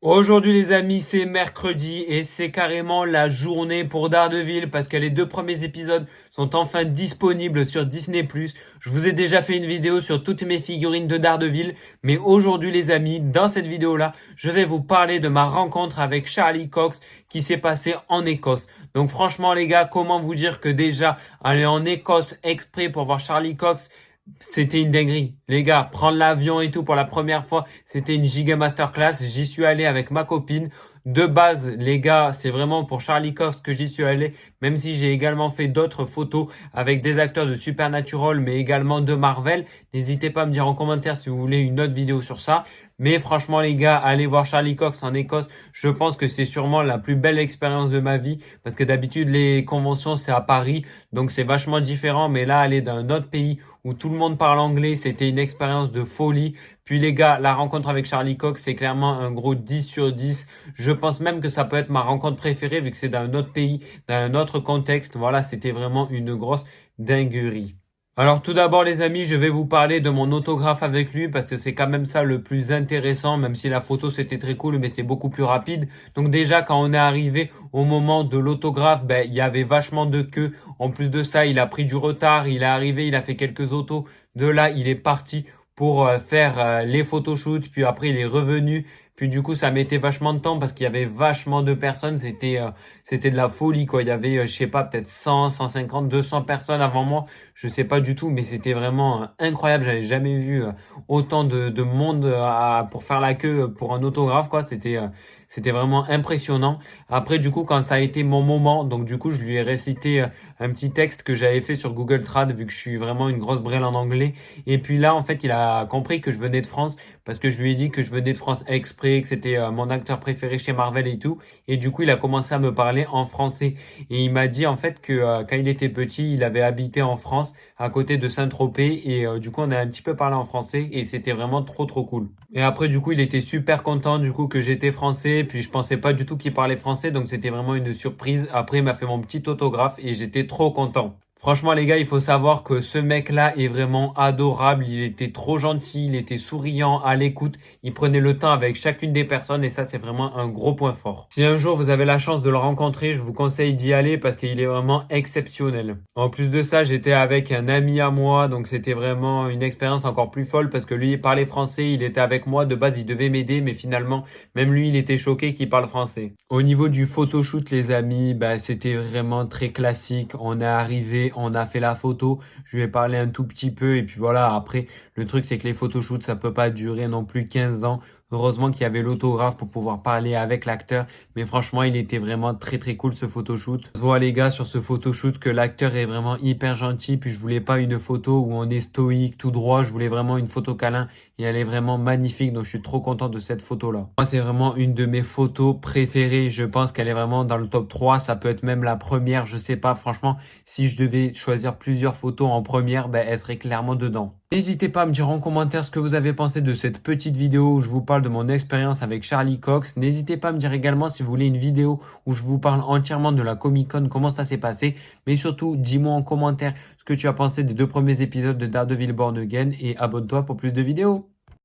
Aujourd'hui les amis, c'est mercredi et c'est carrément la journée pour Daredevil parce que les deux premiers épisodes sont enfin disponibles sur Disney+. Je vous ai déjà fait une vidéo sur toutes mes figurines de Daredevil, mais aujourd'hui les amis, dans cette vidéo-là, je vais vous parler de ma rencontre avec Charlie Cox qui s'est passée en Écosse. Donc franchement les gars, comment vous dire que déjà aller en Écosse exprès pour voir Charlie Cox, c'était une dinguerie. Les gars, prendre l'avion et tout pour la première fois, c'était une giga masterclass. J'y suis allé avec ma copine. De base, les gars, c'est vraiment pour Charlie Cox que j'y suis allé, même si j'ai également fait d'autres photos avec des acteurs de Supernatural, mais également de Marvel. N'hésitez pas à me dire en commentaire si vous voulez une autre vidéo sur ça. Mais franchement, les gars, allez voir Charlie Cox en Écosse. Je pense que c'est sûrement la plus belle expérience de ma vie, parce que d'habitude, les conventions, c'est à Paris, donc c'est vachement différent. Mais là, aller dans un autre pays où tout le monde parle anglais, c'était une expérience de folie. Puis les gars, la rencontre avec Charlie Cox, c'est clairement un gros 10 sur 10. Je pense même que ça peut être ma rencontre préférée vu que c'est dans un autre pays, dans un autre contexte. Voilà, c'était vraiment une grosse dinguerie. Alors tout d'abord les amis, je vais vous parler de mon autographe avec lui parce que c'est quand même ça le plus intéressant, même si la photo c'était très cool, mais c'est beaucoup plus rapide. Donc déjà quand on est arrivé au moment de l'autographe, il y avait vachement de queue. En plus de ça, il a pris du retard, il est arrivé, il a fait quelques autos. De là, il est parti pour faire les photoshoots, puis après il est revenu. Puis du coup, ça mettait vachement de temps parce qu'il y avait vachement de personnes. C'était de la folie, quoi. Il y avait, je sais pas, peut-être 100, 150, 200 personnes avant moi. Je sais pas du tout, mais c'était vraiment incroyable. J'avais jamais vu autant de monde pour faire la queue pour un autographe, quoi. C'était vraiment impressionnant. Après, du coup, quand ça a été mon moment, donc du coup, je lui ai récité un petit texte que j'avais fait sur Google Trad, vu que je suis vraiment une grosse brêle en anglais. Et puis là, en fait, il a compris que je venais de France parce que je lui ai dit que je venais de France exprès, que c'était mon acteur préféré chez Marvel et tout. Et du coup, il a commencé à me parler en français. Et il m'a dit en fait que quand il était petit, il avait habité en France, à côté de Saint-Tropez. Et du coup, on a un petit peu parlé en français et c'était vraiment trop trop cool. Et après, du coup, il était super content du coup que j'étais français. Puis je pensais pas du tout qu'il parlait français, donc c'était vraiment une surprise. Après, il m'a fait mon petit autographe et j'étais trop content. Franchement, les gars, il faut savoir que ce mec-là est vraiment adorable. Il était trop gentil, il était souriant, à l'écoute. Il prenait le temps avec chacune des personnes et ça, c'est vraiment un gros point fort. Si un jour vous avez la chance de le rencontrer, je vous conseille d'y aller parce qu'il est vraiment exceptionnel. En plus de ça, j'étais avec un ami à moi, donc c'était vraiment une expérience encore plus folle parce que lui, il parlait français, il était avec moi. De base, il devait m'aider, mais finalement, même lui, il était choqué qu'il parle français. Au niveau du photoshoot, les amis, c'était vraiment très classique. On est arrivé, on a fait la photo, je lui ai parlé un tout petit peu et puis voilà. Après, le truc, c'est que les photoshoots, ça peut pas durer non plus 15 ans. Heureusement qu'il y avait l'autographe pour pouvoir parler avec l'acteur. Mais franchement, il était vraiment très très cool ce photoshoot. Je vois les gars sur ce photoshoot que l'acteur est vraiment hyper gentil. Puis je voulais pas une photo où on est stoïque, tout droit. Je voulais vraiment une photo câlin et elle est vraiment magnifique. Donc je suis trop content de cette photo-là. Moi, c'est vraiment une de mes photos préférées. Je pense qu'elle est vraiment dans le top 3. Ça peut être même la première. Je sais pas. Franchement, si je devais choisir plusieurs photos en première, elle serait clairement dedans. N'hésitez pas à me dire en commentaire ce que vous avez pensé de cette petite vidéo où je vous parle de mon expérience avec Charlie Cox. N'hésitez pas à me dire également si vous voulez une vidéo où je vous parle entièrement de la Comic Con, comment ça s'est passé. Mais surtout, dis-moi en commentaire ce que tu as pensé des deux premiers épisodes de Daredevil Born Again et abonne-toi pour plus de vidéos.